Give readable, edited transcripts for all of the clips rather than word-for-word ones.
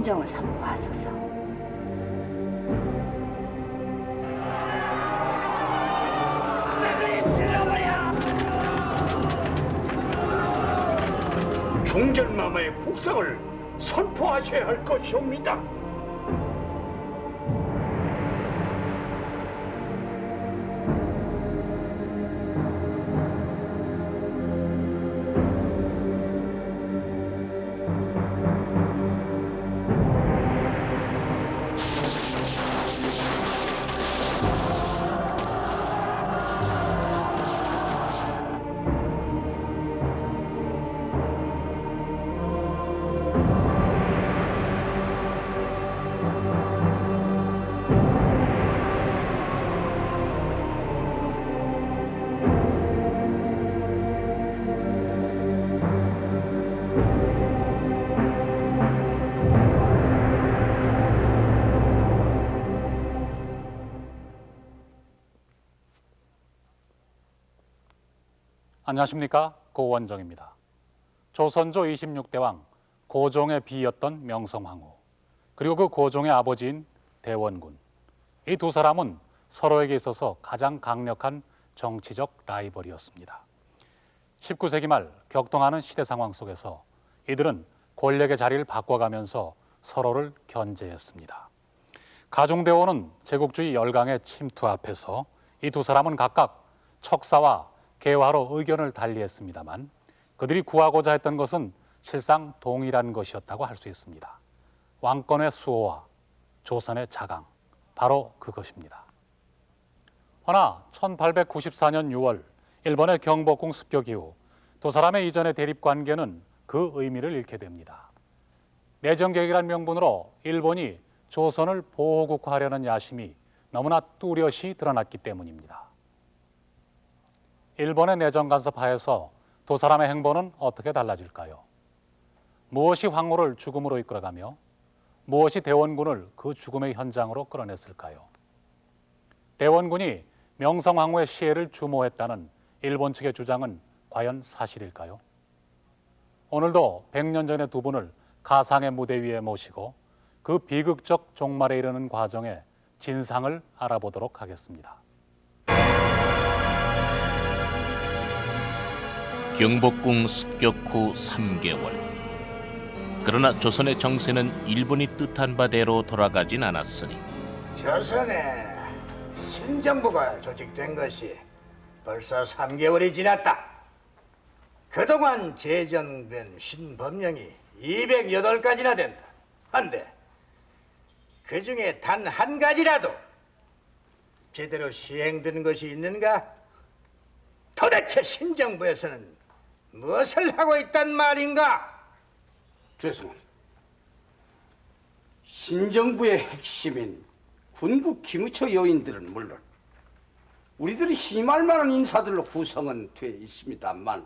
진정을 선포하소서. 중전마마의 국상을 선포하셔야 할 것이옵니다. 안녕하십니까, 고원정입니다. 조선조 26대 왕 고종의 비였던 명성황후, 그리고 그 고종의 아버지인 대원군, 이 두 사람은 서로에게 있어서 가장 강력한 정치적 라이벌이었습니다. 19세기 말 격동하는 시대 상황 속에서 이들은 권력의 자리를 바꿔가면서 서로를 견제했습니다. 가중대원은 제국주의 열강의 침투 앞에서 이 두 사람은 각각 척사와 개화로 의견을 달리했습니다만 그들이 구하고자 했던 것은 실상 동일한 것이었다고 할 수 있습니다. 왕권의 수호와 조선의 자강, 바로 그것입니다. 허나 1894년 6월 일본의 경복궁 습격 이후 두 사람의 이전의 대립 관계는 그 의미를 잃게 됩니다. 내정개혁이란 명분으로 일본이 조선을 보호국화하려는 야심이 너무나 뚜렷이 드러났기 때문입니다. 일본의 내정 간섭 하에서 두 사람의 행보는 어떻게 달라질까요? 무엇이 황후를 죽음으로 이끌어가며 무엇이 대원군을 그 죽음의 현장으로 끌어냈을까요? 대원군이 명성황후의 시해를 주모했다는 일본 측의 주장은 과연 사실일까요? 오늘도 100년 전의 두 분을 가상의 무대 위에 모시고 그 비극적 종말에 이르는 과정의 진상을 알아보도록 하겠습니다. 경복궁 습격 후 3개월. 그러나 조선의 정세는 일본이 뜻한 바대로 돌아가진 않았으니 조선에 신정부가 조직된 것이 벌써 3개월이 지났다. 그동안 제정된 신법령이 208가지나 된다. 한데 그 중에 단 한 가지라도 제대로 시행된 것이 있는가? 도대체 신정부에서는 무엇을 하고 있단 말인가? 죄송합니다. 신정부의 핵심인 군국 기무처 요인들은 물론 우리들이 힘할 만한 인사들로 구성은 돼 있습니다만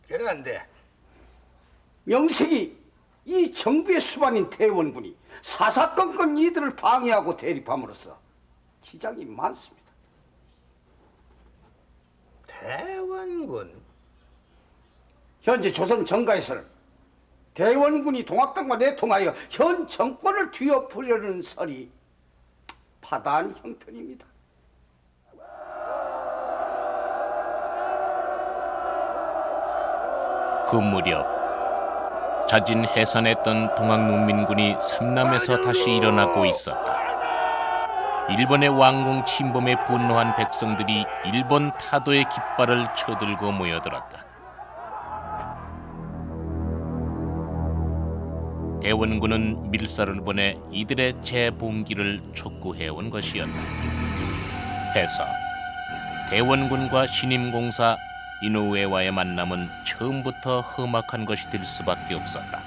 그런데 명색이 이 정부의 수반인 대원군이 사사건건 이들을 방해하고 대립함으로써 지장이 많습니다. 대원군? 현재 조선 정가에서는 대원군이 동학당과 내통하여 현 정권을 뒤엎으려는 설이 파다한 형편입니다. 그 무렵 자진 해산했던 동학농민군이 삼남에서 다시 일어나고 있었다. 일본의 왕궁 침범에 분노한 백성들이 일본 타도의 깃발을 쳐들고 모여들었다. 대원군은 밀사를 보내 이들의 재봉기를 촉구해온 것이었다. 해서 대원군과 신임공사 이노우에와의 만남은 처음부터 험악한 것이 될 수밖에 없었다.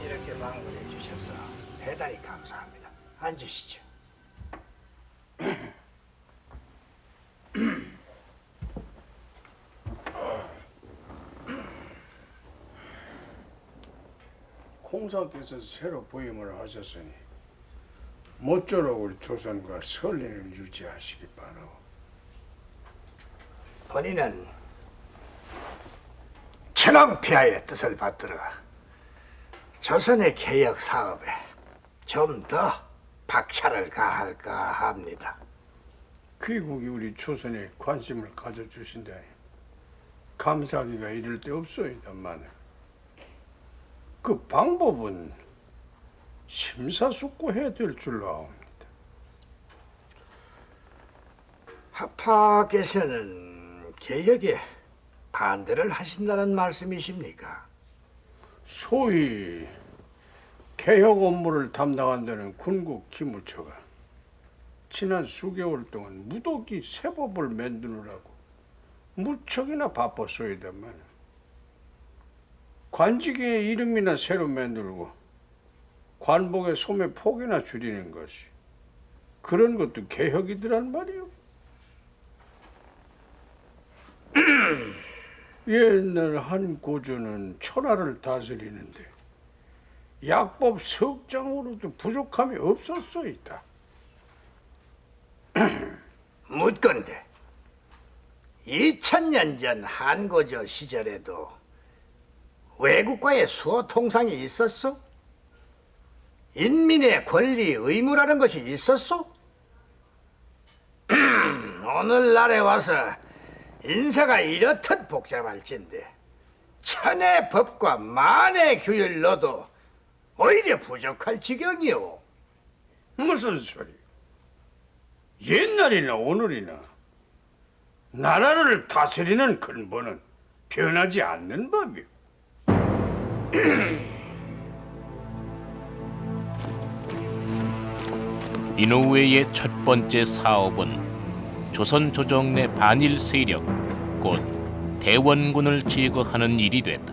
이렇게 방문해 주셔서 대단히 감사합니다. 앉으시죠. 공사께서 새로 부임을 하셨으니 모쪼록 우리 조선과 선린을 유지하시기 바라고. 본인은 천황폐하의 뜻을 받들어 조선의 개혁 사업에 좀 더 박차를 가할까 합니다. 귀국이 우리 조선에 관심을 가져주신다니 감사하기가 이를 데 없소이다만 그 방법은 심사숙고해야 될 줄로 아옵니다. 하파께서는 개혁에 반대를 하신다는 말씀이십니까? 소위 개혁 업무를 담당한다는 군국 기무처가 지난 수개월 동안 무더기 새 법을 만드느라고 무척이나 바빴소이다만 관직의 이름이나 새로 만들고 관복의 소매 폭이나 줄이는 것이 그런 것도 개혁이더란 말이오. 옛날 한 고조는 천하를 다스리는데 약법 석장으로도 부족함이 없었소이다. 묻건대 2000년 전 한고조 시절에도 외국과의 수호 통상이 있었소? 인민의 권리, 의무라는 것이 있었소? 오늘날에 와서 인사가 이렇듯 복잡할진데 천의 법과 만의 규율로도 오히려 부족할 지경이오. 무슨 소리? 옛날이나 오늘이나 나라를 다스리는 근본은 변하지 않는 법이오. 이노우에의 첫 번째 사업은 조선 조정 내 반일 세력, 곧 대원군을 제거하는 일이 됐다.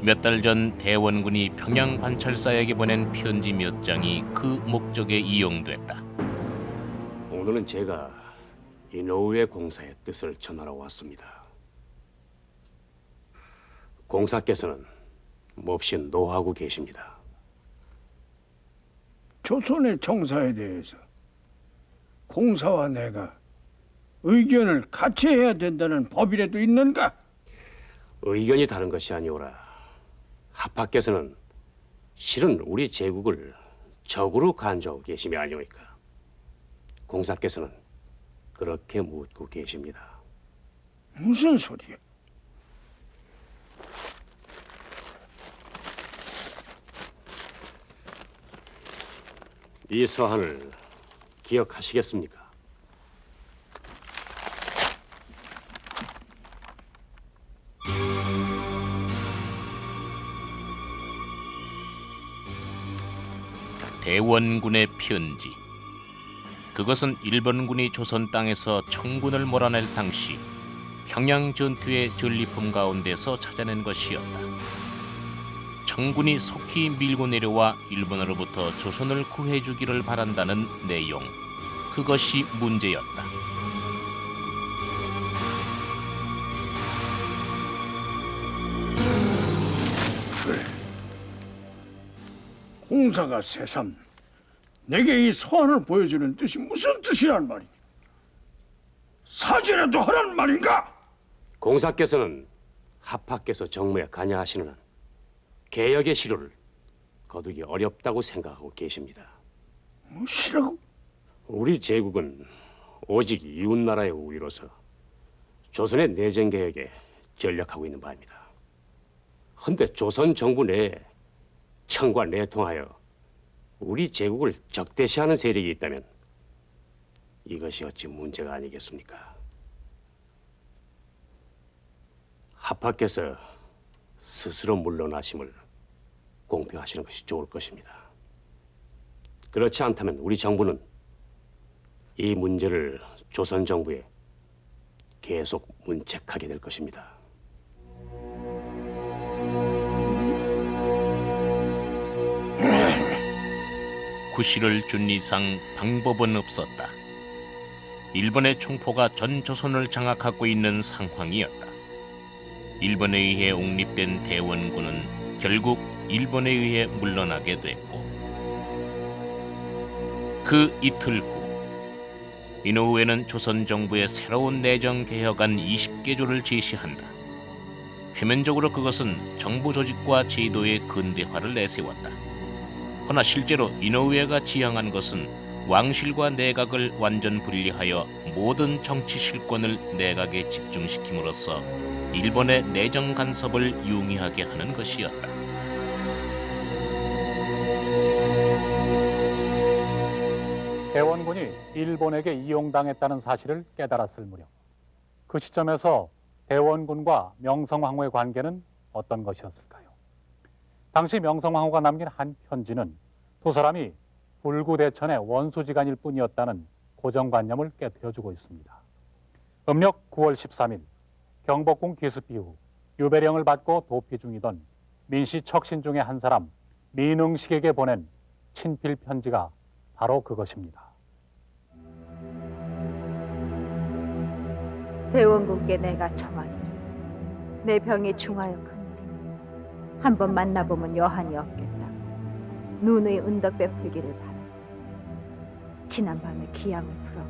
몇 달 전 대원군이 평양 관찰사에게 보낸 편지 몇 장이 그 목적에 이용됐다. 오늘은 제가 이노우의 공사의 뜻을 전하러 왔습니다. 공사께서는 몹시 노하고 계십니다. 조선의 정사에 대해서 공사와 내가 의견을 같이 해야 된다는 법이라도 있는가? 의견이 다른 것이 아니오라. 하파께서는 실은 우리 제국을 적으로 간주하고 계심이 아니오니까. 공사께서는 그렇게 묻고 계십니다. 무슨 소리야? 이 서한을 기억하시겠습니까? 대원군의 편지. 그것은 일본군이 조선 땅에서 청군을 몰아낼 당시 평양 전투의 전리품 가운데서 찾아낸 것이었다. 청군이 속히 밀고 내려와 일본으로부터 조선을 구해주기를 바란다는 내용. 그것이 문제였다. 공사가 새삼 내게 이 서한을 보여주는 뜻이 무슨 뜻이란 말이냐? 사죄라도 하란 말인가? 공사께서는 하파께서 정무에 관여하시는 한 개혁의 시로를 거두기 어렵다고 생각하고 계십니다. 무엇이라고? 우리 제국은 오직 이웃나라의 우위로서 조선의 내정 개혁에 전력하고 있는 바입니다. 헌데 조선 정부 내에 청과 내통하여 우리 제국을 적대시하는 세력이 있다면 이것이 어찌 문제가 아니겠습니까? 하파께서 스스로 물러나심을 공표하시는 것이 좋을 것입니다. 그렇지 않다면 우리 정부는 이 문제를 조선 정부에 계속 문책하게 될 것입니다. 구실을 준 이상 방법은 없었다. 일본의 총포가 전 조선을 장악하고 있는 상황이었다. 일본에 의해 옹립된 대원군은 결국 일본에 의해 물러나게 됐고, 그 이틀 후 이노우에는 조선 정부의 새로운 내정 개혁안 20개조를 제시한다. 표면적으로 그것은 정부 조직과 제도의 근대화를 내세웠다. 허나 실제로 이노우에가 지향한 것은 왕실과 내각을 완전 분리하여 모든 정치 실권을 내각에 집중시킴으로써 일본의 내정 간섭을 용이하게 하는 것이었다. 대원군이 일본에게 이용당했다는 사실을 깨달았을 무렵, 그 시점에서 대원군과 명성황후의 관계는 어떤 것이었을까요? 당시 명성황후가 남긴 한 편지는 두 사람이 불구대천의 원수지간일 뿐이었다는 고정관념을 깨뜨려주고 있습니다. 음력 9월 13일 경복궁 기습 이후 유배령을 받고 도피 중이던 민씨 척신 중의 한 사람 민응식에게 보낸 친필 편지가 바로 그것입니다. 대원군께 내가 청하기를 내 병이 중하여 큰일이니 한 번 만나보면 여한이 없겠다. 눈의 은덕배 풀기를 바라. 지난밤에 기양을 풀어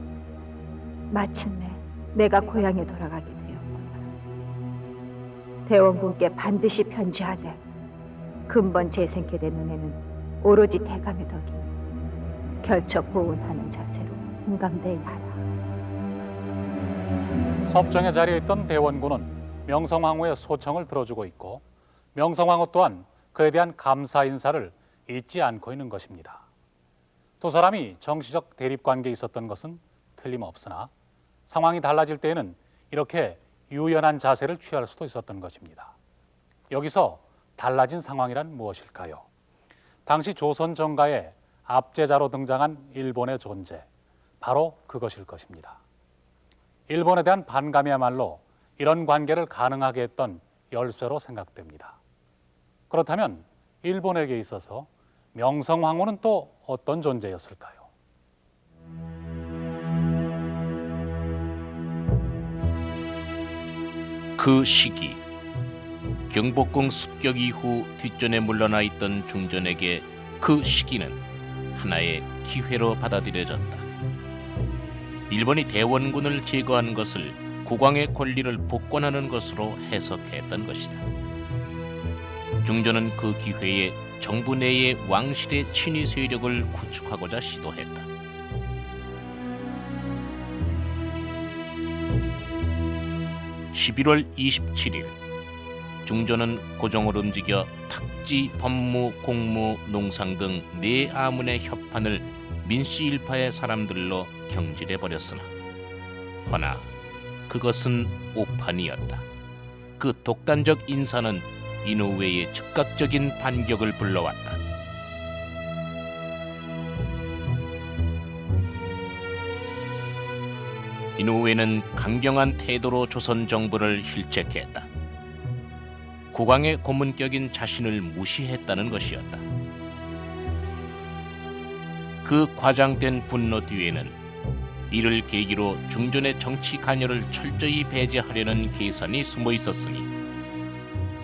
마침내 내가 고향에 돌아가게 되었구나. 대원군께 반드시 편지하되 근본 재생케 된 은혜는 오로지 대감의 덕이니 결처 보훈하는 자세로 공감되게 하라. 섭정의 자리에 있던 대원군은 명성황후의 소청을 들어주고 있고 명성황후 또한 그에 대한 감사 인사를 잊지 않고 있는 것입니다. 두 사람이 정치적 대립관계에 있었던 것은 틀림없으나 상황이 달라질 때에는 이렇게 유연한 자세를 취할 수도 있었던 것입니다. 여기서 달라진 상황이란 무엇일까요? 당시 조선 정가의 압제자로 등장한 일본의 존재, 바로 그것일 것입니다. 일본에 대한 반감이야말로 이런 관계를 가능하게 했던 열쇠로 생각됩니다. 그렇다면 일본에게 있어서 명성황후는 또 어떤 존재였을까요? 그 시기 경복궁 습격 이후 뒷전에 물러나 있던 중전에게 그 시기는 하나의 기회로 받아들여졌다. 일본이 대원군을 제거한 것을 국왕의 권리를 복권하는 것으로 해석했던 것이다. 중전은 그 기회에 정부 내의 왕실의 친위 세력을 구축하고자 시도했다. (11월 27일) 중전은 고종을 움직여 탁지, 법무, 공무, 농상 등 네 아문의 협판을 민씨 일파의 사람들로 경질해 버렸으나 허나 그것은 오판이었다. 그 독단적 인사는 이노우에의 즉각적인 반격을 불러왔다. 이노우에는 강경한 태도로 조선 정부를 실책했다. 국왕의 고문격인 자신을 무시했다는 것이었다. 그 과장된 분노 뒤에는 이를 계기로 중전의 정치 관여를 철저히 배제하려는 계산이 숨어 있었으니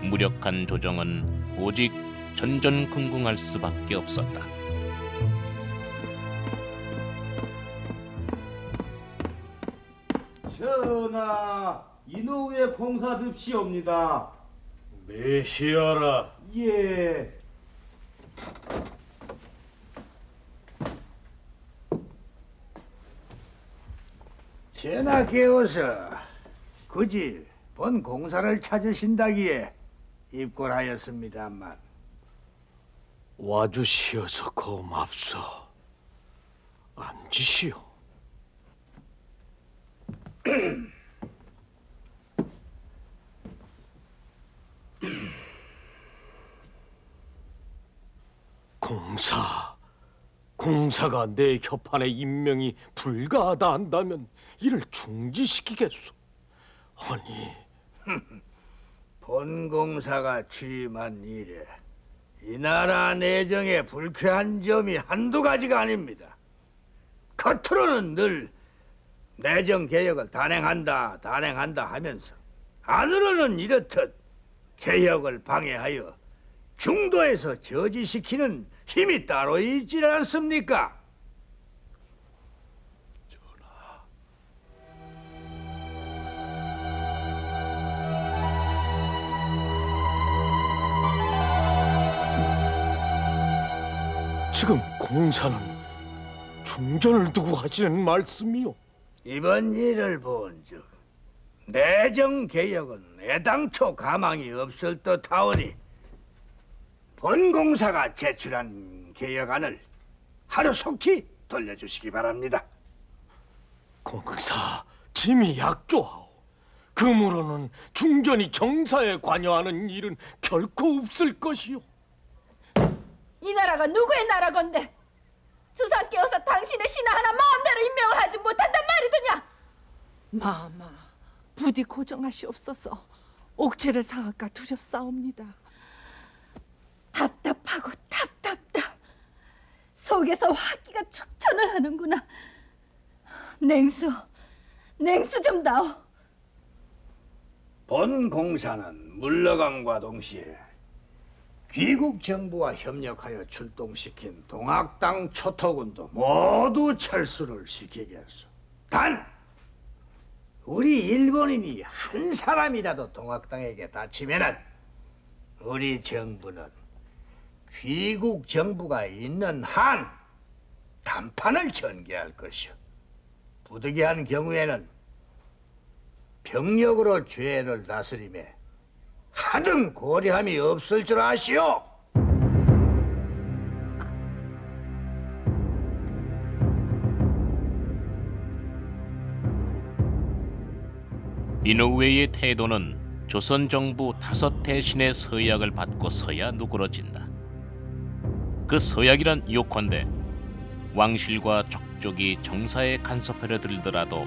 무력한 조정은 오직 전전긍긍할 수밖에 없었다. 전하, 이노우의 공사듭시옵니다. 메시아라. 예. 전하께서 굳이 본 공사를 찾으신다기에 입골하였습니다만 와주시어서 고맙소. 앉으시오. 공사가 내 협판의 임명이 불가하다 한다면 이를 중지시키겠소. 아니, 본 공사가 취임한 이래 이 나라 내정에 불쾌한 점이 한두 가지가 아닙니다. 겉으로는 늘 내정 개혁을 단행한다 하면서 안으로는 이렇듯 개혁을 방해하여 중도에서 저지시키는 힘이 따로 있지 않습니까? 지금 공사는 중전을 두고 하시는 말씀이요? 이번 일을 본즉 내정 개혁은 애당초 가망이 없을 듯하오니 본공사가 제출한 개혁안을 하루속히 돌려주시기 바랍니다. 공사 짐이 약조하오. 그러므로는 중전이 정사에 관여하는 일은 결코 없을 것이요. 이 나라가 누구의 나라건데 주상께서 당신의 신하 하나 마음대로 임명을 하지 못한단 말이더냐? 마마, 부디 고정하시옵소서. 옥체를 상할까 두렵사옵니다. 답답하고 답답다. 속에서 화기가 축천을 하는구나. 냉수 좀 다오. 본공사는 물러감과 동시에 귀국 정부와 협력하여 출동시킨 동학당 초토군도 모두 철수를 시키겠소. 단 우리 일본인이 한 사람이라도 동학당에게 다치면은 우리 정부는 귀국 정부가 있는 한 단판을 전개할 것이오. 부득이한 경우에는 병력으로 죄를 다스림에 하등 고려함이 없을 줄 아시오. 이노우에의 태도는 조선 정부 5 대신의 서약을 받고서야 누그러진다. 그 서약이란 요컨대 왕실과 족족이 정사에 간섭하려 들더라도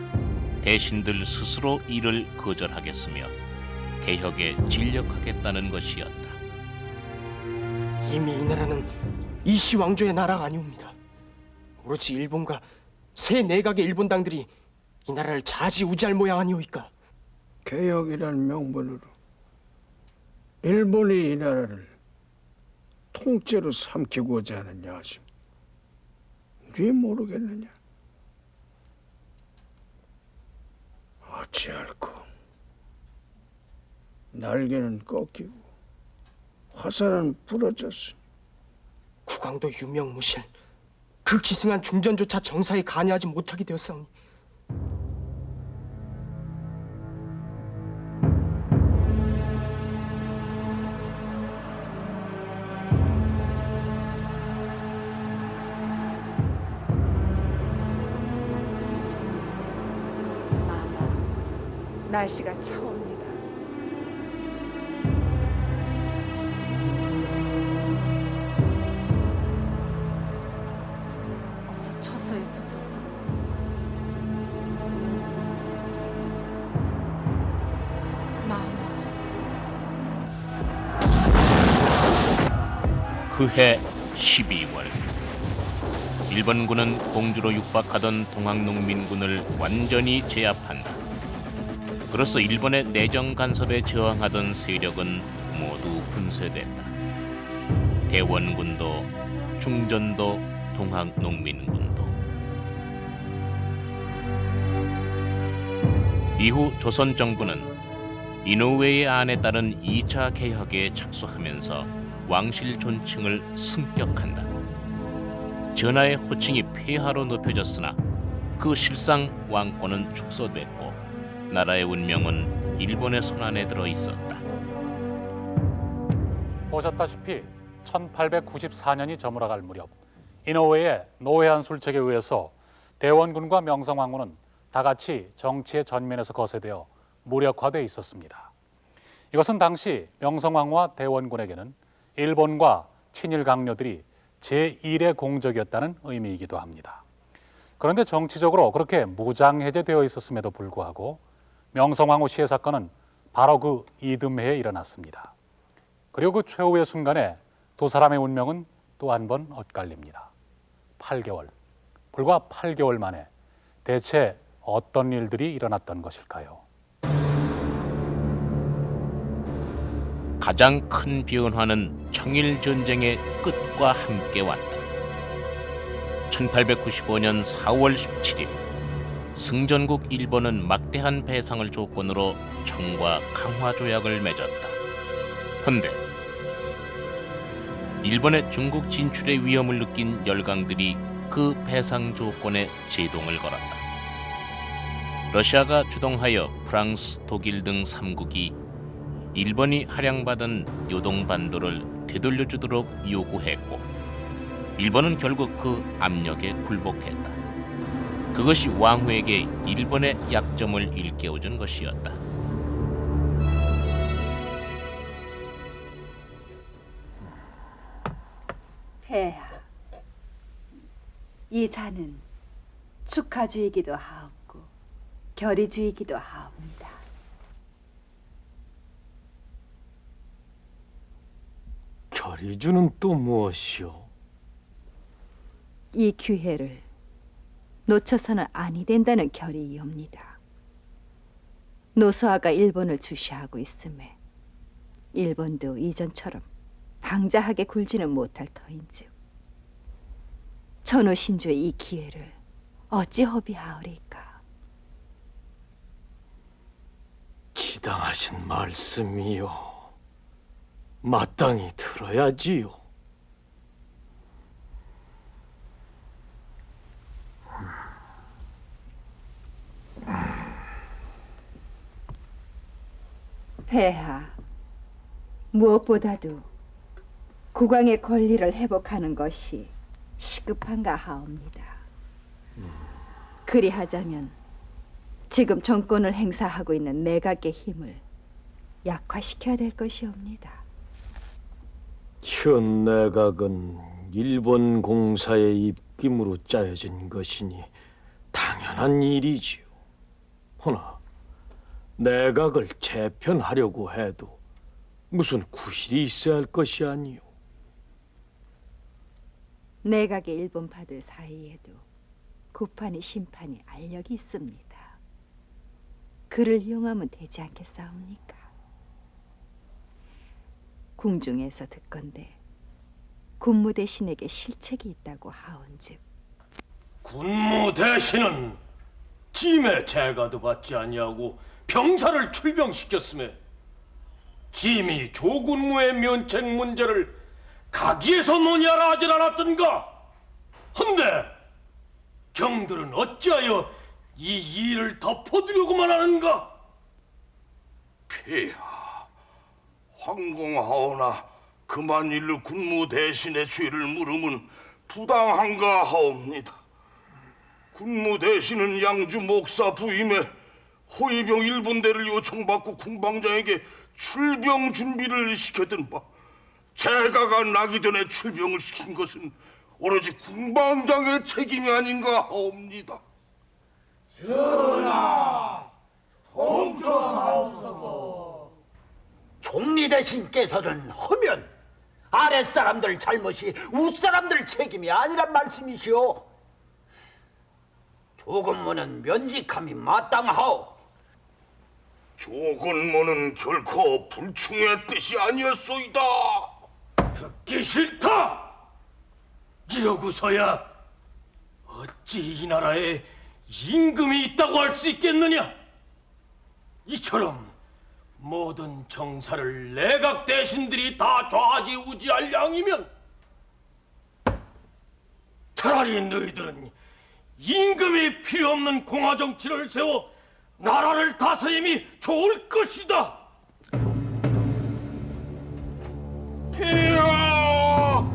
대신들 스스로 이를 거절하겠으며 개혁에 진력하겠다는 것이었다. 이미 이 나라는 이씨 왕조의 나라가 아니옵니다. 오로지 일본과 새 내각의 일본 당들이 이 나라를 좌지우지할 모양 아니오이까. 개혁이라는 명분으로 일본이 이 나라를 통째로 삼키고자 하는 야심, 네 모르겠느냐? 어찌할꼬? 날개는 꺾이고 화살은 부러졌으니 국왕도 유명무실, 그 기승한 중전조차 정사에 관여하지 못하게 되었사오니 마마, 날씨가 차옵니다. 어서 처소에 두소서. 마마. 그해 12월 일본군은 공주로 육박하던 동학농민군을 완전히 제압한다. 그로써 일본의 내정 간섭에 저항하던 세력은 모두 분쇄됐다. 대원군도 중전도 동학농민군도. 이후 조선 정부는 이노우에의 안에 따른 2차 개혁에 착수하면서 왕실 존칭을 승격한다. 전하의 호칭이 폐하로 높여졌으나 그 실상 왕권은 축소됐고 나라의 운명은 일본의 손안에 들어 있었다. 보셨다시피 1894년이 저물어갈 무렵 이노우에의 노회한 술책에 의해서 대원군과 명성황후는 다같이 정치의 전면에서 거세되어 무력화돼 있었습니다. 이것은 당시 명성황후와 대원군에게는 일본과 친일 강요들이 제1의 공적이었다는 의미이기도 합니다. 그런데 정치적으로 그렇게 무장해제되어 있었음에도 불구하고 명성황후 시해 사건은 바로 그 이듬해에 일어났습니다. 그리고 그 최후의 순간에 두 사람의 운명은 또 한 번 엇갈립니다. 8개월, 불과 8개월 만에 대체 어떤 일들이 일어났던 것일까요? 가장 큰 변화는 청일 전쟁의 끝과 함께 왔다. 1895년 4월 17일 승전국 일본은 막대한 배상을 조건으로 청과 강화 조약을 맺었다. 헌데 일본의 중국 진출의 위험을 느낀 열강들이 그 배상 조건에 제동을 걸었다. 러시아가 주동하여 프랑스, 독일 등 3국이 일본이 할양받은 요동반도를 되돌려주도록 요구했고, 일본은 결국 그 압력에 굴복했다. 그것이 왕후에게 일본의 약점을 일깨워준 것이었다. 폐하, 이 잔은 축하주이기도 하옵고 결의주이기도 하옵니다. 결의주는 또 무엇이오? 이 기회를 놓쳐서는 아니 된다는 결의이옵니다. 노소아가 일본을 주시하고 있음에 일본도 이전처럼 방자하게 굴지는 못할 터인즉 전후 신주의 이 기회를 어찌 허비하오리까? 지당하신 말씀이요. 마땅히 들어야지요. 폐하, 무엇보다도 국왕의 권리를 회복하는 것이 시급한가 하옵니다. 그리하자면 지금 정권을 행사하고 있는 내각의 힘을 약화시켜야 될 것이옵니다. 현 내각은 일본 공사의 입김으로 짜여진 것이니 당연한 일이지요. 허나 내각을 재편하려고 해도 무슨 구실이 있어야 할 것이 아니오. 내각의 일본파들 사이에도 구판이 심판이 알력이 있습니다. 그를 이용하면 되지 않겠사옵니까? 궁중에서 듣건대 군무 대신에게 실책이 있다고 하온즉 군무 대신은 짐의 재가도 받지 아니하고 병사를 출병시켰음에 짐이 조군무의 면책 문제를 가기에서 논의하라 하진 않았던가? 헌데 경들은 어찌하여 이 일을 덮어두려고만 하는가? 폐하, 황공하오나 그만 일로 군무 대신의 죄를 물음은 부당한가 하옵니다. 군무 대신은 양주 목사 부임에 호위병 1분대를 요청받고 궁방장에게 출병 준비를 시켰던 바, 제가가 나기 전에 출병을 시킨 것은 오로지 궁방장의 책임이 아닌가 하옵니다. 전하, 통정하옵소서. 종리 대신께서는 허면 아랫사람들 잘못이 윗사람들 책임이 아니란 말씀이시오. 조건무는 면직함이 마땅하오. 조건모는 결코 불충의 뜻이 아니었소이다. 듣기 싫다. 이러고서야 어찌 이 나라에 임금이 있다고 할 수 있겠느냐? 이처럼 모든 정사를 내각 대신들이 다 좌지우지할 양이면 차라리 너희들은 임금이 필요 없는 공화 정치를 세워 나라를 다스림이 좋을 것이다. 폐하,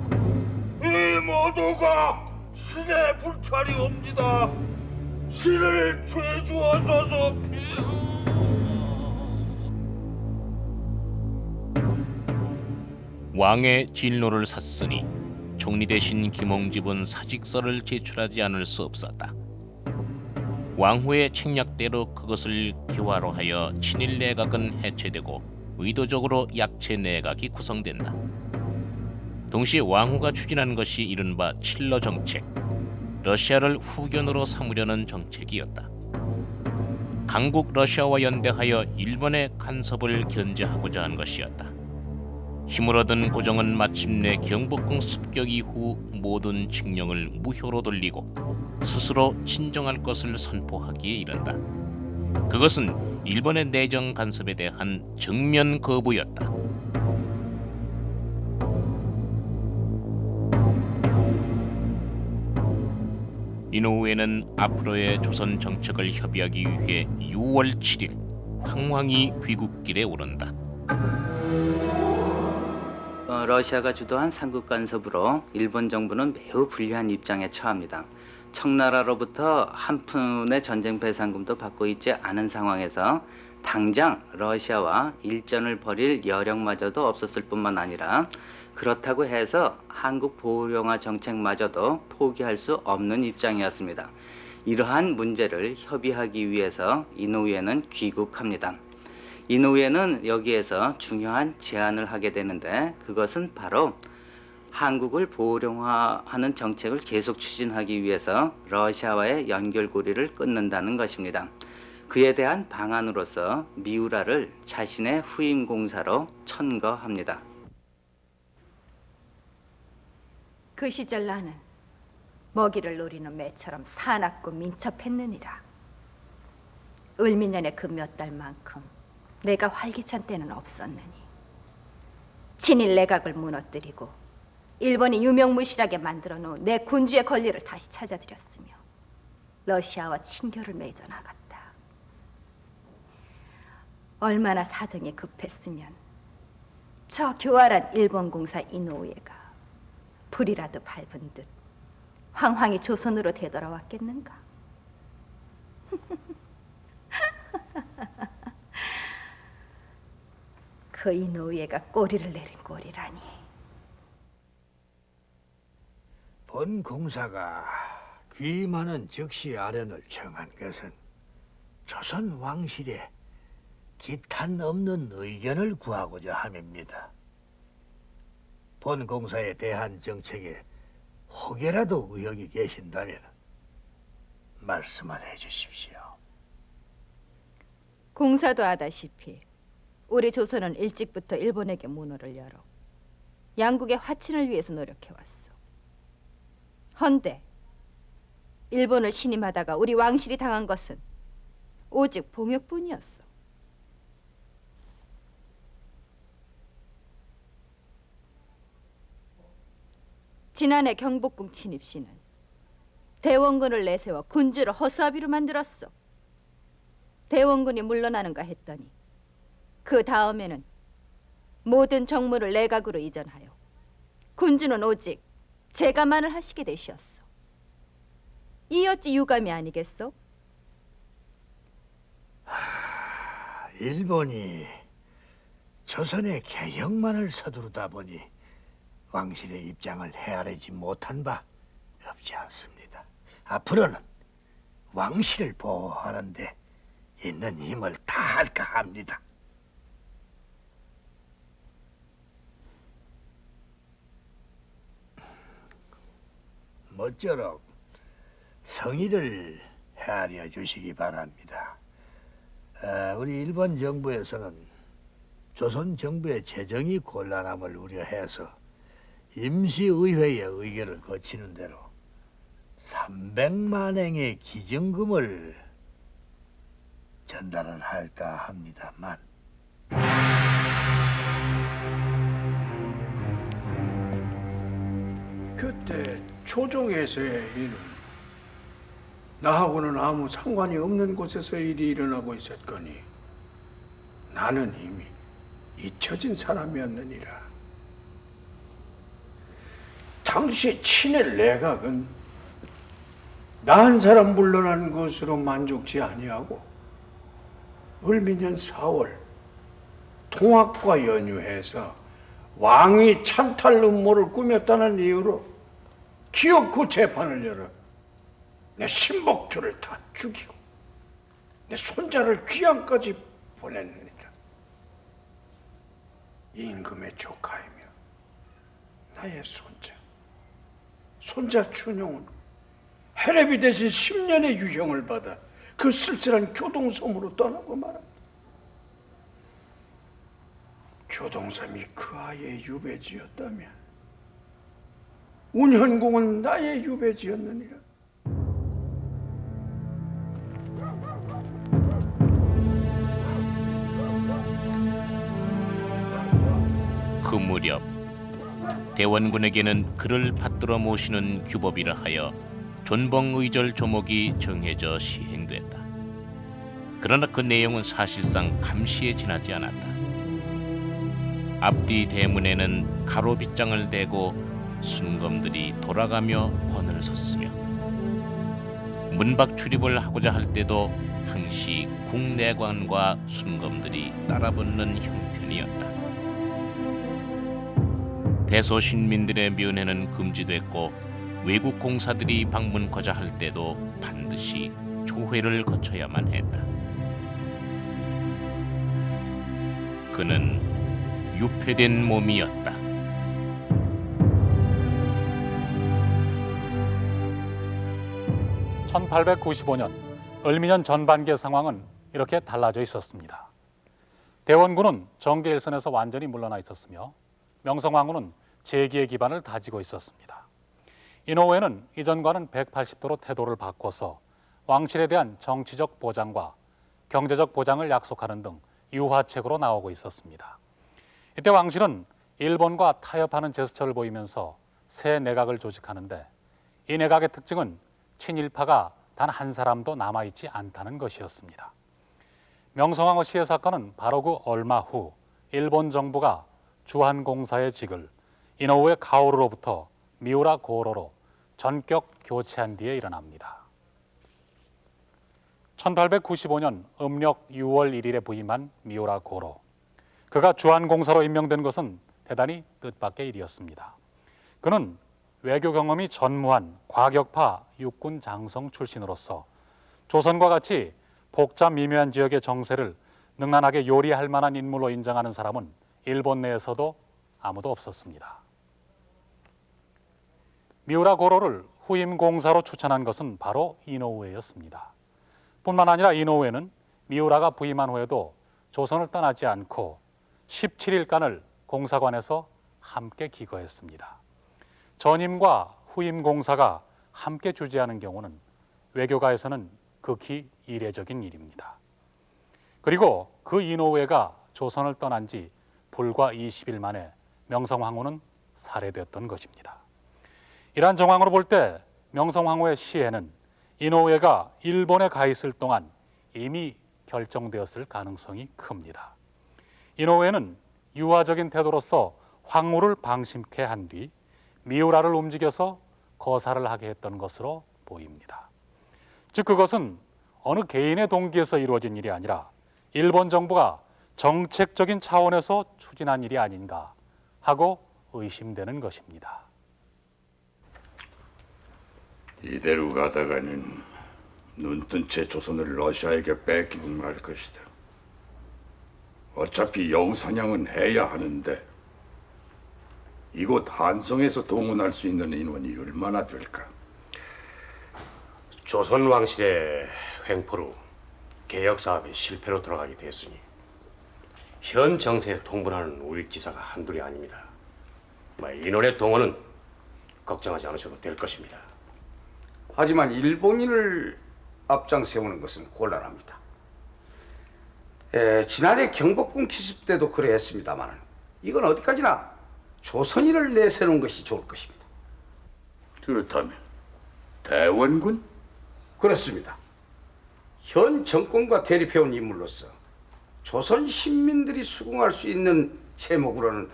이 모두가 신의 불찰이옵니다. 신을 죄주하소서. 폐하. 왕의 진로를 샀으니 총리 대신 김홍집은 사직서를 제출하지 않을 수 없었다. 왕후의 책략대로 그것을 기화로 하여 친일 내각은 해체되고 의도적으로 약체 내각이 구성된다. 동시에 왕후가 추진한 것이 이른바 칠러 정책, 러시아를 후견으로 삼으려는 정책이었다. 강국 러시아와 연대하여 일본의 간섭을 견제하고자 한 것이었다. 힘을 얻은 고정은 마침내 경복궁 습격 이후 모든 칙령을 무효로 돌리고 스스로 진정할 것을 선포하기에 이른다. 그것은 일본의 내정 간섭에 대한 정면 거부였다. 이노우에는 앞으로의 조선 정책을 협의하기 위해 6월 7일 황황히 귀국길에 오른다. 러시아가 주도한 삼국 간섭으로 일본 정부는 매우 불리한 입장에 처합니다. 청나라로부터 한 푼의 전쟁 배상금도 받고 있지 않은 상황에서 당장 러시아와 일전을 벌일 여력마저도 없었을 뿐만 아니라 그렇다고 해서 한국 보호영화 정책마저도 포기할 수 없는 입장이었습니다. 이러한 문제를 협의하기 위해서 이노우에는 귀국합니다. 이노우에는 여기에서 중요한 제안을 하게 되는데 그것은 바로 한국을 보호령화하는 정책을 계속 추진하기 위해서 러시아와의 연결고리를 끊는다는 것입니다. 그에 대한 방안으로서 미우라를 자신의 후임 공사로 천거합니다. 그 시절 나는 먹이를 노리는 매처럼 사납고 민첩했느니라. 을미년의 그 몇 달만큼 내가 활기찬 때는 없었느니 친일 내각을 무너뜨리고 일본이 유명무실하게 만들어 놓은 내 군주의 권리를 다시 찾아들였으며 러시아와 친교를 맺어 나갔다. 얼마나 사정이 급했으면 저 교활한 일본 공사 이노우에가 불이라도 밟은 듯 황황히 조선으로 되돌아왔겠는가? 그 이노우에가 꼬리를 내린 꼴이라니. 본 공사가 귀많은 즉시 아련을 청한 것은 조선 왕실에 기탄 없는 의견을 구하고자 함입니다. 본 공사에 대한 정책에 혹여라도 의혹이 계신다면 말씀을 해주십시오. 공사도 아다시피 우리 조선은 일찍부터 일본에게 문호를 열어 양국의 화친을 위해서 노력해왔어. 헌데 일본을 신임하다가 우리 왕실이 당한 것은 오직 봉역뿐이었어. 지난해 경복궁 침입 시는 대원군을 내세워 군주를 허수아비로 만들었어. 대원군이 물러나는가 했더니 그 다음에는 모든 정무를 내각으로 이전하여 군주는 오직 제가만을 하시게 되시었어. 이 어찌 유감이 아니겠소? 일본이 조선의 개혁만을 서두르다 보니 왕실의 입장을 헤아리지 못한 바 없지 않습니다. 앞으로는 왕실을 보호하는 데 있는 힘을 다할까 합니다. 모쪼록 성의를 헤아려 주시기 바랍니다. 우리 일본 정부에서는 조선 정부의 재정이 곤란함을 우려해서 임시의회의 의결을 거치는 대로 300만 행의 기증금을 전달을 할까 합니다만 그때 초종에서의 일은 나하고는 아무 상관이 없는 곳에서 일이 일어나고 있었거니 나는 이미 잊혀진 사람이었느니라. 당시 친일 내각은 나 한 사람 물러난 것으로 만족지 아니하고 을미년 4월 통학과 연유해서 왕이 찬탈 음모를 꾸몄다는 이유로 기어코 재판을 열어 내 신복들을 다 죽이고 내 손자를 귀양까지 보냈느니라. 임금의 조카이며 나의 손자 춘용은 헤레비 대신 10년의 유형을 받아 그 쓸쓸한 교동섬으로 떠나고 말았다. 교동섬이 그 아이의 유배지였다면 운현궁은 나의 유배지였느니라. 그 무렵 대원군에게는 그를 받들어 모시는 규법이라 하여 존봉의절 조목이 정해져 시행됐다. 그러나 그 내용은 사실상 감시에 지나지 않았다. 앞뒤 대문에는 가로빗장을 대고 순검들이 돌아가며 번을 섰으며 문밖 출입을 하고자 할 때도 항시 국내관과 순검들이 따라붙는 형편이었다. 대소신민들의 면회는 금지됐고 외국 공사들이 방문거자 할 때도 반드시 조회를 거쳐야만 했다. 그는 유폐된 몸이었다. (1895년) 을미년 전반기의 상황은 이렇게 달라져 있었습니다. 대원군은 정계 일선에서 완전히 물러나 있었으며 명성황후는 재기의 기반을 다지고 있었습니다. 이노우에는 이전과는 180도로 태도를 바꿔서 왕실에 대한 정치적 보장과 경제적 보장을 약속하는 등 유화책으로 나오고 있었습니다. 이때 왕실은 일본과 타협하는 제스처를 보이면서 새 내각을 조직하는데 이 내각의 특징은 친일파가 단 한 사람도 남아있지 않다는 것이었습니다. 명성황후 시해 사건은 바로 그 얼마 후 일본 정부가 주한공사의 직을 이노우의 가오루로부터 미우라 고로로 전격 교체한 뒤에 일어납니다. 1895년 음력 6월 1일에 부임한 미우라 고로. 그가 주한공사로 임명된 것은 대단히 뜻밖의 일이었습니다. 그는 외교 경험이 전무한 과격파 육군 장성 출신으로서 조선과 같이 복잡 미묘한 지역의 정세를 능란하게 요리할 만한 인물로 인정하는 사람은 일본 내에서도 아무도 없었습니다. 미우라 고로를 후임 공사로 추천한 것은 바로 이노우에였습니다. 뿐만 아니라 이노우에는 미우라가 부임한 후에도 조선을 떠나지 않고 17일간을 공사관에서 함께 기거했습니다. 전임과 후임 공사가 함께 주재하는 경우는 외교가에서는 극히 이례적인 일입니다. 그리고 그 이노우에가 조선을 떠난 지 불과 20일 만에 명성황후는 살해됐던 것입니다. 이러한 정황으로 볼 때 명성황후의 시해는 이노우에가 일본에 가 있을 동안 이미 결정되었을 가능성이 큽니다. 이노우에는 유화적인 태도로서 황후를 방심케 한 뒤 미우라를 움직여서 거사를 하게 했던 것으로 보입니다. 즉 그것은 어느 개인의 동기에서 이루어진 일이 아니라 일본 정부가 정책적인 차원에서 추진한 일이 아닌가 하고 의심되는 것입니다. 이대로 가다가는 눈뜬 채 조선을 러시아에게 뺏기고 말 것이다. 어차피 여우 사냥은 해야 하는데 이곳 한성에서 동원할 수 있는 인원이 얼마나 될까? 조선 왕실의 횡포로 개혁 사업이 실패로 돌아가게 됐으니 현 정세에 통분하는 우익지사가 한둘이 아닙니다. 인원의 동원은 걱정하지 않으셔도 될 것입니다. 하지만 일본인을 앞장 세우는 것은 곤란합니다. 지난해 경복궁 기습 때도 그래 했습니다만 이건 어디까지나 조선인을 내세우는 것이 좋을 것입니다. 그렇다면 대원군? 그렇습니다. 현 정권과 대립해온 인물로서 조선 신민들이 수긍할 수 있는 제목으로는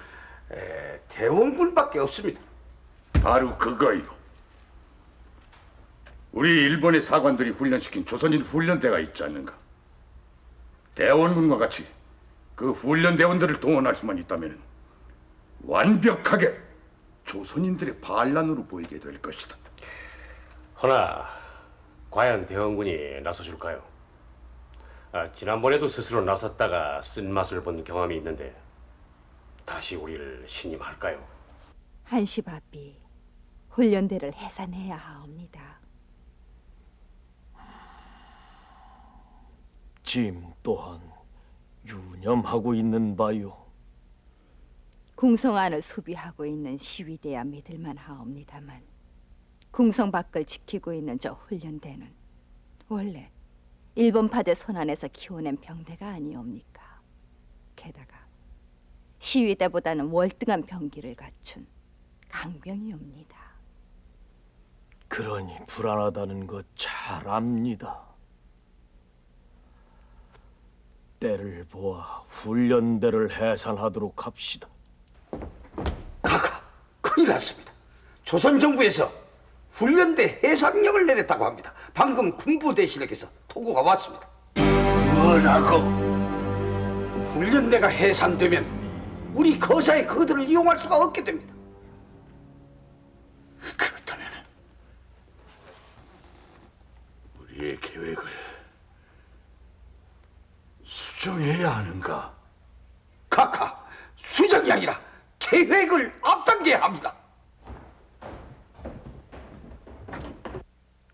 대원군밖에 없습니다. 바로 그거요. 우리 일본의 사관들이 훈련시킨 조선인 훈련대가 있지 않는가? 대원군과 같이 그 훈련대원들을 동원할 수만 있다면 완벽하게 조선인들의 반란으로 보이게 될 것이다. 허나 과연 대원군이 나서줄까요? 지난번에도 스스로 나섰다가 쓴맛을 본 경험이 있는데 다시 우리를 신임할까요? 한시바삐 훈련대를 해산해야 하옵니다. 짐 또한 유념하고 있는 바요. 궁성 안을 수비하고 있는 시위대야 믿을만 하옵니다만 궁성 밖을 지키고 있는 저 훈련대는 원래 일본 파대 손안에서 키워낸 병대가 아니옵니까? 게다가 시위대보다는 월등한 병기를 갖춘 강병이옵니다. 그러니 불안하다는 것 잘 압니다. 때를 보아 훈련대를 해산하도록 합시다. 카카, 큰일 났습니다. 조선 정부에서 훈련대 해상령을 내렸다고 합니다. 방금 군부 대신에게서 통고가 왔습니다. 뭐라고? 훈련대가 해산되면 우리 거사의 그들을 이용할 수가 없게 됩니다. 그렇다면 우리의 계획을 수정해야 하는가? 카카, 수정이 아니라 계획을 앞당겨야 합니다.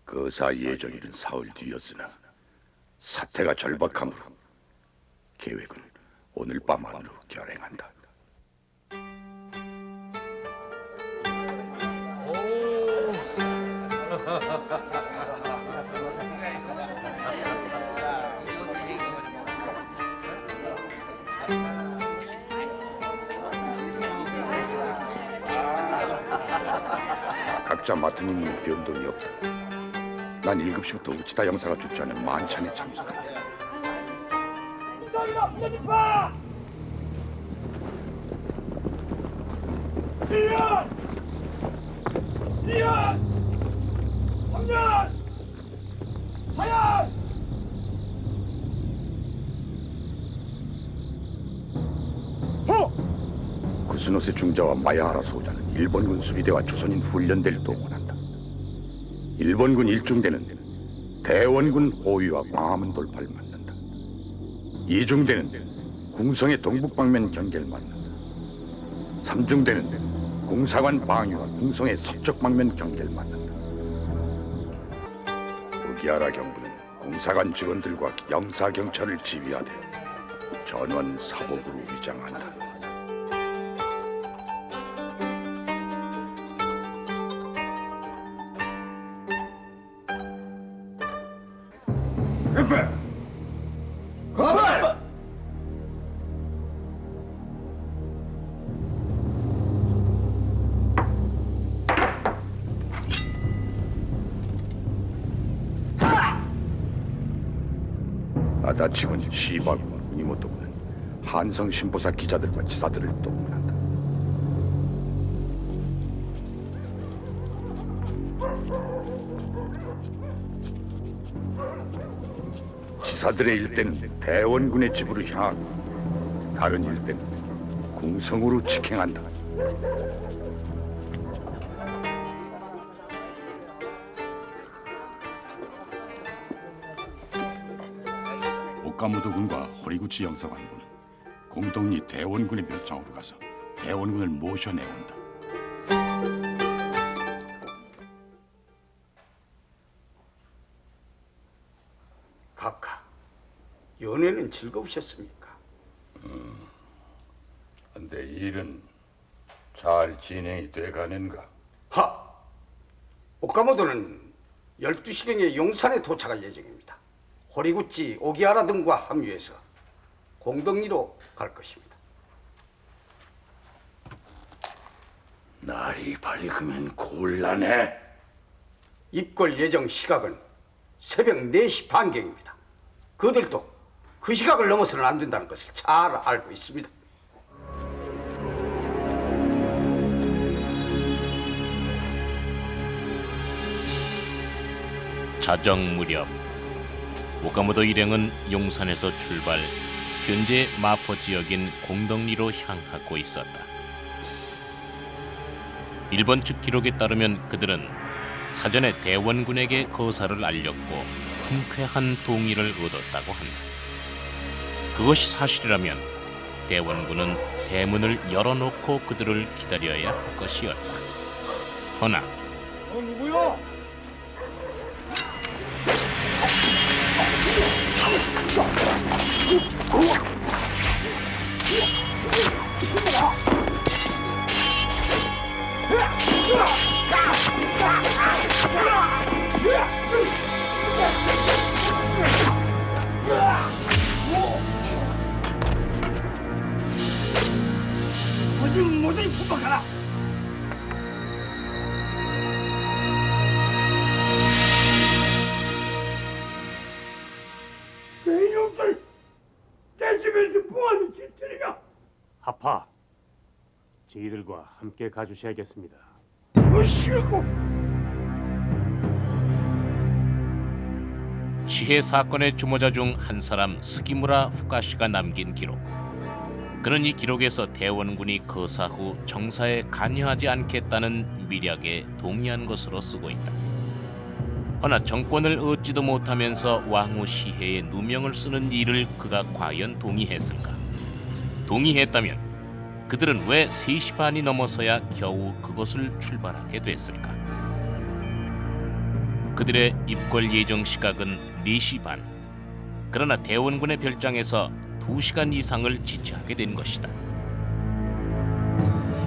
거사 예정일은 사흘 뒤였으나 사태가 절박하므로 계획은 오늘 밤 안으로 결행한다. 각자 맡은 임무는 변동이 없다. 난 7시부터 우치다 영사가 주최하는 만찬에 참석한다. 구스노스 중자와 마야하라 소자는 일본군 수비대와 조선인 훈련대를 동원한다. 일본군 1중대는 대원군 호위와 광화문 돌파를 맞는다. 2중대는 궁성의 동북방면 경계를 맞는다. 3중대는 공사관 방위와 궁성의 서쪽 방면 경계를 맞는다. 오기하라 경부는 공사관 직원들과 영사경찰을 지휘하되 전원 사복으로 위장한다. 아다치군 시바군 우니모토군은 한성 신보사 기자들과 지사들을 동원한다. 지사들의 일대는 대원군의 집으로 향하고 다른 일대는 궁성으로 직행한다. 오카모토군과 호리구치 영사관부는 공동리 대원군의 멸장으로 가서 대원군을 모셔내온다. 카카, 연애는 즐거우셨습니까? 근데 일은 잘 진행이 돼가는가? 오카모토는 12시경에 용산에 도착할 예정입니다. 호리구치, 오기하라 등과 합류해서 공덕리로 갈 것입니다. 날이 밝으면 곤란해. 입궐 예정 시각은 새벽 4시 반경입니다. 그들도 그 시각을 넘어서는 안 된다는 것을 잘 알고 있습니다. 자정 무렵 오카모토 일행은 용산에서 출발, 현재 마포 지역인 공덕리로 향하고 있었다. 일본 측 기록에 따르면 그들은 사전에 대원군에게 거사를 알렸고 흔쾌한 동의를 얻었다고 한다. 그것이 사실이라면 대원군은 대문을 열어놓고 그들을 기다려야 할 것이었다. 허나 누구야? 모두 부박하라. 파파, 저희들과 함께 가주셔야겠습니다. 시해 사건의 주모자 중 한 사람 스기무라 후가시가 남긴 기록. 그는 이 기록에서 대원군이 거사 후 정사에 관여하지 않겠다는 미략에 동의한 것으로 쓰고 있다. 허나 정권을 얻지도 못하면서 왕후 시해에 누명을 쓰는 일을 그가 과연 동의했을까? 동의했다면 그들은 왜 3시 반이 넘어서야 겨우 그곳을 출발하게 됐을까? 그들의 입궐 예정 시각은 4시 반. 그러나 대원군의 별장에서 2시간 이상을 지체하게 된 것이다.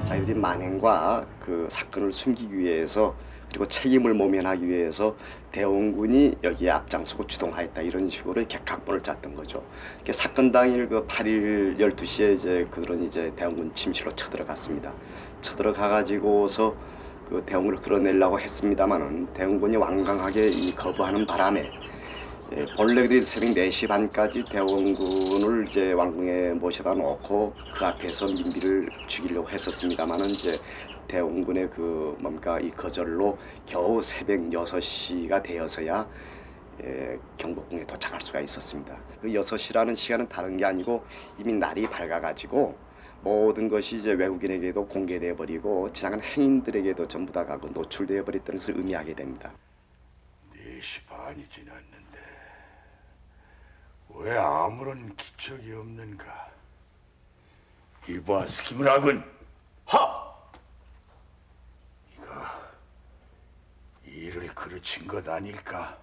자기들이 만행과 그 사건을 숨기기 위해서 그리고 책임을 모면하기 위해서 대원군이 여기에 앞장서고 주동하였다 이런 식으로 이렇게 각본을 짰던 거죠. 사건 당일 그 8일 12시에 이제 그들은 이제 대원군 침실로 쳐들어갔습니다. 쳐들어가 가지고서 그 대원군을 끌어내려고 했습니다만은 대원군이 완강하게 이 거부하는 바람에 본래 그들이 새벽 4시 반까지 대원군을 이제 왕궁에 모셔다 놓고 그 앞에서 민비를 죽이려고 했었습니다만은 이제 대원군의 그 뭡니까 이 거절로 겨우 새벽 6시가 되어서야 경복궁에 도착할 수가 있었습니다. 그 6시라는 시간은 다른 게 아니고 이미 날이 밝아가지고 모든 것이 이제 외국인에게도 공개돼 버리고 지나간 행인들에게도 전부 다 가고 노출되어 버렸다는 것을 의미하게 됩니다. 4시 반이 지났는데 왜 아무런 기척이 없는가? 이봐 스키무라군, 하! 네가 일을 그르친 것 아닐까?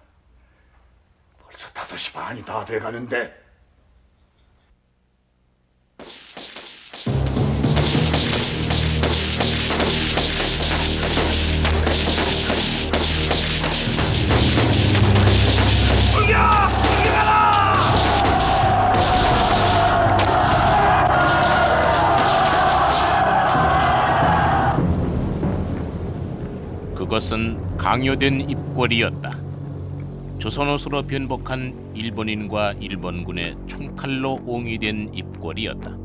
벌써 5시 반이 다 돼가는데. 그것은 강요된 입궐이었다. 조선옷으로 변복한 일본인과 일본군의 총칼로 옹이된 입궐이었다.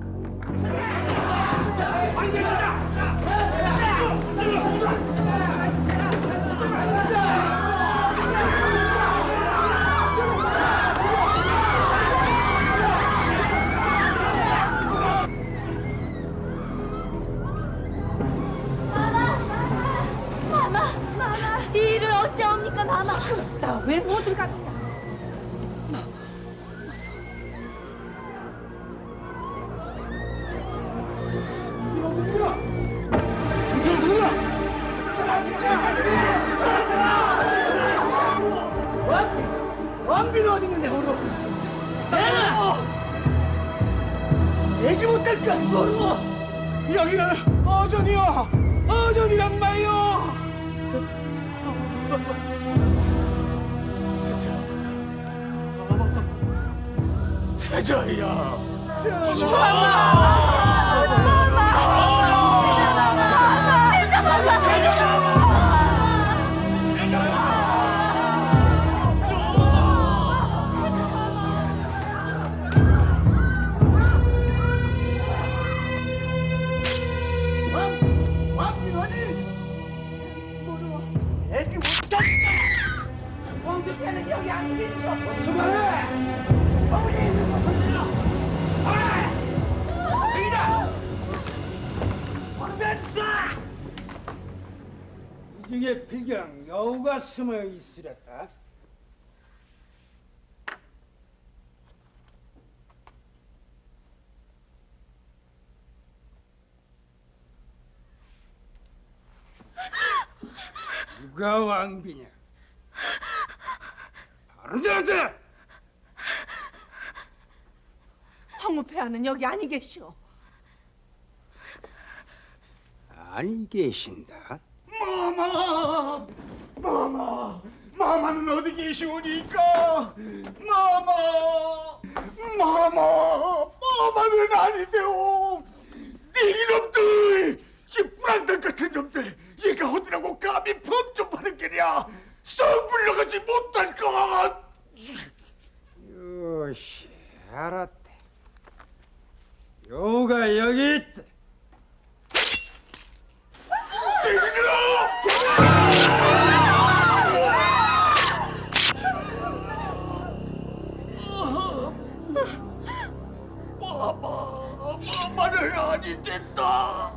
이 일을 어찌합니까, 마마? 시끄럽다. 왜 모두 가느냐? 왕비는 어디 있는데 모르고 내놔! 내지 못할까? 모르고 여기는 어전이요, 어전이란 말이요. 태자야 왕비는 어디? 모르고 내지 못할까? 왕비께는 여기 안 계시오. 그만해! 어머니 있는 곳을 들어! 여기다! 됐어! 이 중에 필경 여우가 숨어 있으렸다. 누가 왕비냐? 바로 대하자! 황후폐하는 여기 아니 계시오. 아니 계신다. 마마! 마마! 마마는 어디 계시오니까? 마마! 마마! 마마는 아닌데요! 네 이놈들! 이 불안당 같은 놈들! 얘가 어디라고 감히 범접하는 게냐! 썩 물러가지 못할 것! 요시 알았대. 요가 여기 있다. 말을 아니 됐다.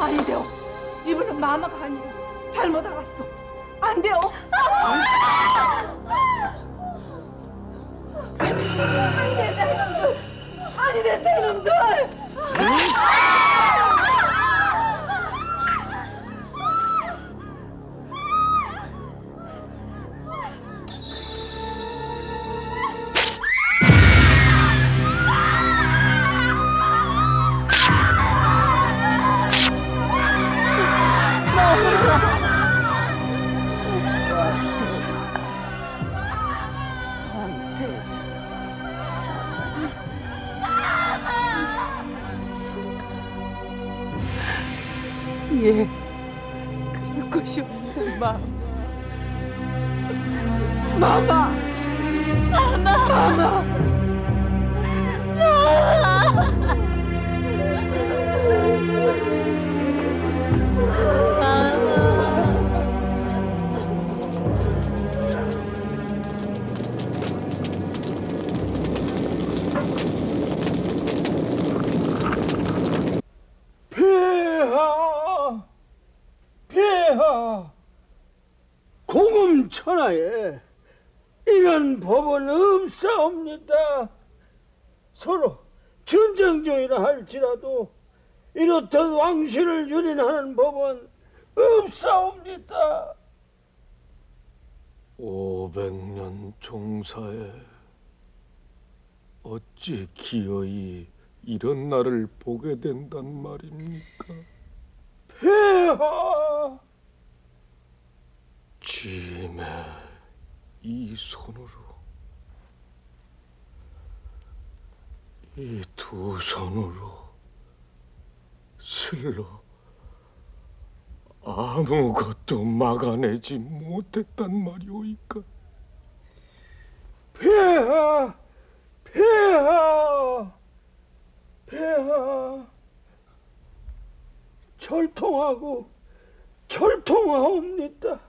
아니 돼요. 이분은 마마가 아니에요. 잘못 알았어. 안 돼요. 아니 내 놈들. 예, 그럴 것이 없는 마마. 마마. 폐하, 폐하, 공음천하에 이런 법은 없사옵니다. 서로 전쟁 중이라 할지라도 이렇듯 왕실을 유린하는 법은 없사옵니다. 500년 종사에 어찌 기어이 이런 날을 보게 된단 말입니까? 폐하, 짐의 이 손으로, 이 두 손으로 슬로 아무것도 막아내지 못했단 말이오이까? 폐하, 폐하, 폐하, 철통하고 철통하옵니다.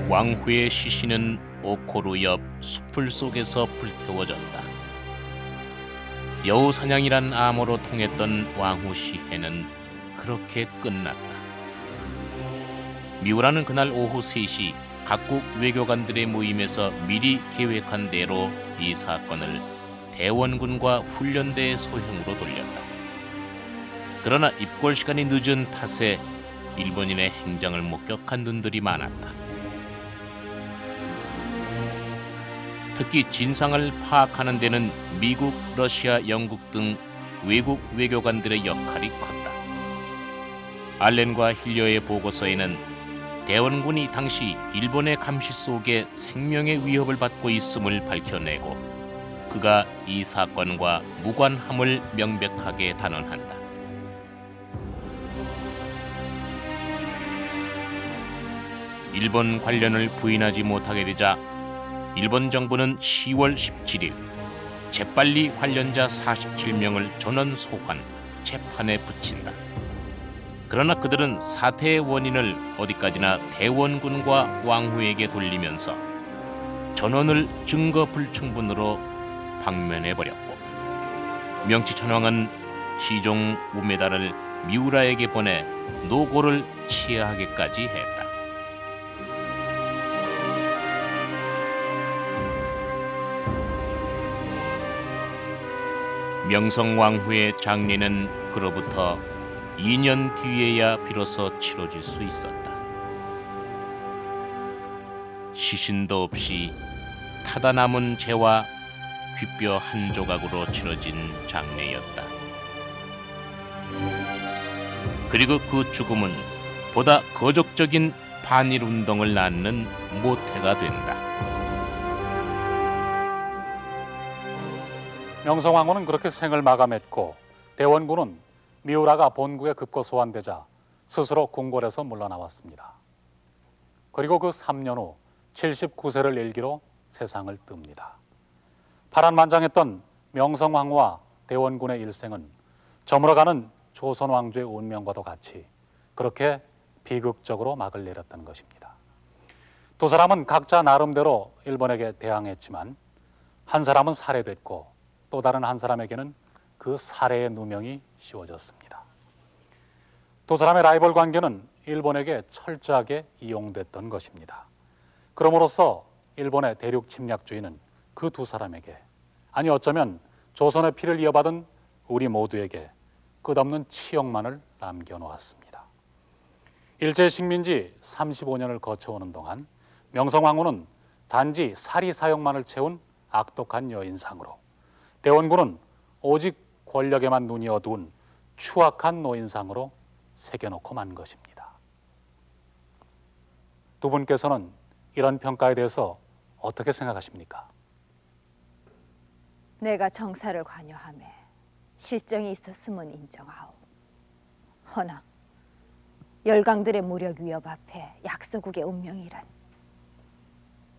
왕후의 시신은 오코루 옆 숲을 속에서 불태워졌다. 여우 사냥이란 암호로 통했던 왕후 시해는 그렇게 끝났다. 미우라는 그날 오후 3시 각국 외교관들의 모임에서 미리 계획한 대로 이 사건을 대원군과 훈련대의 소형으로 돌렸다. 그러나 입궐 시간이 늦은 탓에 일본인의 행장을 목격한 눈들이 많았다. 특히 진상을 파악하는 데는 미국, 러시아, 영국 등 외국 외교관들의 역할이 컸다. 알렌과 힐리어의 보고서에는 대원군이 당시 일본의 감시 속에 생명의 위협을 받고 있음을 밝혀내고 그가 이 사건과 무관함을 명백하게 단언한다. 일본 관련을 부인하지 못하게 되자 일본 정부는 10월 17일 재빨리 관련자 47명을 전원 소환, 재판에 붙인다. 그러나 그들은 사태의 원인을 어디까지나 대원군과 왕후에게 돌리면서 전원을 증거 불충분으로 방면해버렸고 명치천왕은 시종 우메다를 미우라에게 보내 노고를 치하하게까지 했다. 명성왕후의 장례는 그로부터 2년 뒤에야 비로소 치러질 수 있었다. 시신도 없이 타다 남은 재와 귓뼈 한 조각으로 치러진 장례였다. 그리고 그 죽음은 보다 거족적인 반일운동을 낳는 모태가 된다. 명성황후는 그렇게 생을 마감했고 대원군은 미우라가 본국에 급거 소환되자 스스로 궁궐에서 물러나왔습니다. 그리고 그 3년 후 79세를 일기로 세상을 뜹니다. 파란만장했던 명성황후와 대원군의 일생은 저물어가는 조선 왕조의 운명과도 같이 그렇게 비극적으로 막을 내렸던 것입니다. 두 사람은 각자 나름대로 일본에게 대항했지만 한 사람은 살해됐고 또 다른 한 사람에게는 그 살해의 누명이 씌워졌습니다. 두 사람의 라이벌 관계는 일본에게 철저하게 이용됐던 것입니다. 그럼으로써 일본의 대륙 침략주의는 그 두 사람에게, 아니 어쩌면 조선의 피를 이어받은 우리 모두에게 끝없는 치욕만을 남겨놓았습니다. 일제 식민지 35년을 거쳐오는 동안 명성황후는 단지 사리 사욕만을 채운 악독한 여인상으로, 대원군은 오직 권력에만 눈이 어두운 추악한 노인상으로 새겨놓고 만 것입니다. 두 분께서는 이런 평가에 대해서 어떻게 생각하십니까? 내가 정사를 관여함에 실정이 있었음은 인정하오. 허나 열강들의 무력 위협 앞에 약소국의 운명이란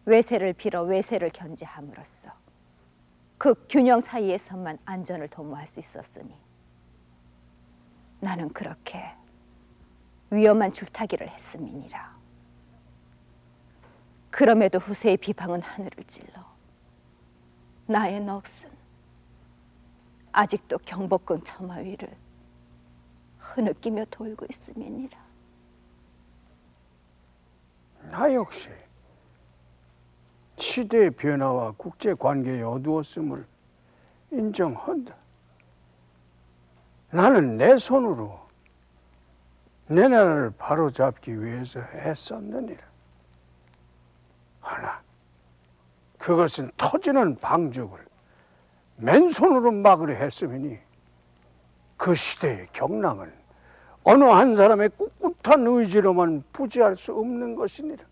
외세를 빌어 외세를 견제함으로써 그 균형 사이에서만 안전을 도모할 수 있었으니 나는 그렇게 위험한 줄타기를 했음이니라. 그럼에도 후세의 비방은 하늘을 찔러 나의 넋은 아직도 경복궁 처마 위를 흐느끼며 돌고 있음이니라. 나 역시 시대의 변화와 국제관계의 어두웠음을 인정한다. 나는 내 손으로 내 나라를 바로잡기 위해서 애썼느니라. 하나 그것은 터지는 방죽을 맨손으로 막으려 했음이니 그 시대의 경랑은 어느 한 사람의 꿋꿋한 의지로만 부지할 수 없는 것이니라.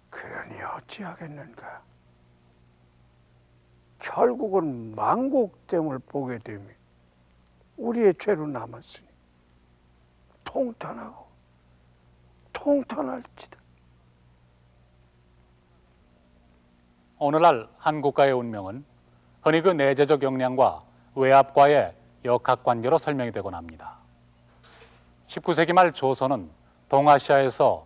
그러니 어찌하겠는가. 결국은 망국됨을 보게 되며 우리의 죄로 남았으니 통탄하고 통탄할지다. 오늘날 한 국가의 운명은 흔히 그 내재적 역량과 외압과의 역학관계로 설명이 되곤 합니다. 19세기 말 조선은 동아시아에서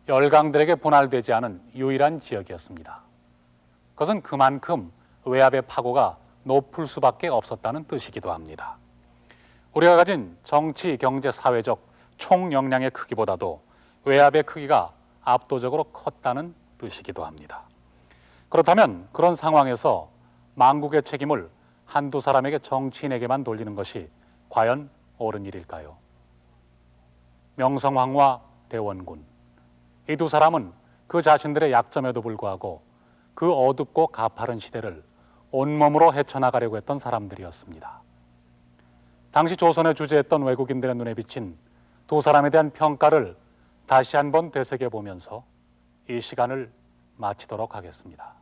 열강들에게 분할되지 않은 유일한 지역이었습니다. 그것은 그만큼 외압의 파고가 높을 수밖에 없었다는 뜻이기도 합니다. 우리가 가진 정치, 경제, 사회적 총 역량의 크기보다도 외압의 크기가 압도적으로 컸다는 뜻이기도 합니다. 그렇다면 그런 상황에서 망국의 책임을 한두 사람에게 정치인에게만 돌리는 것이 과연 옳은 일일까요? 명성황후와 대원군, 이 두 사람은 그 자신들의 약점에도 불구하고 그 어둡고 가파른 시대를 온몸으로 헤쳐나가려고 했던 사람들이었습니다. 당시 조선에 주재했던 외국인들의 눈에 비친 두 사람에 대한 평가를 다시 한번 되새겨보면서 이 시간을 마치도록 하겠습니다.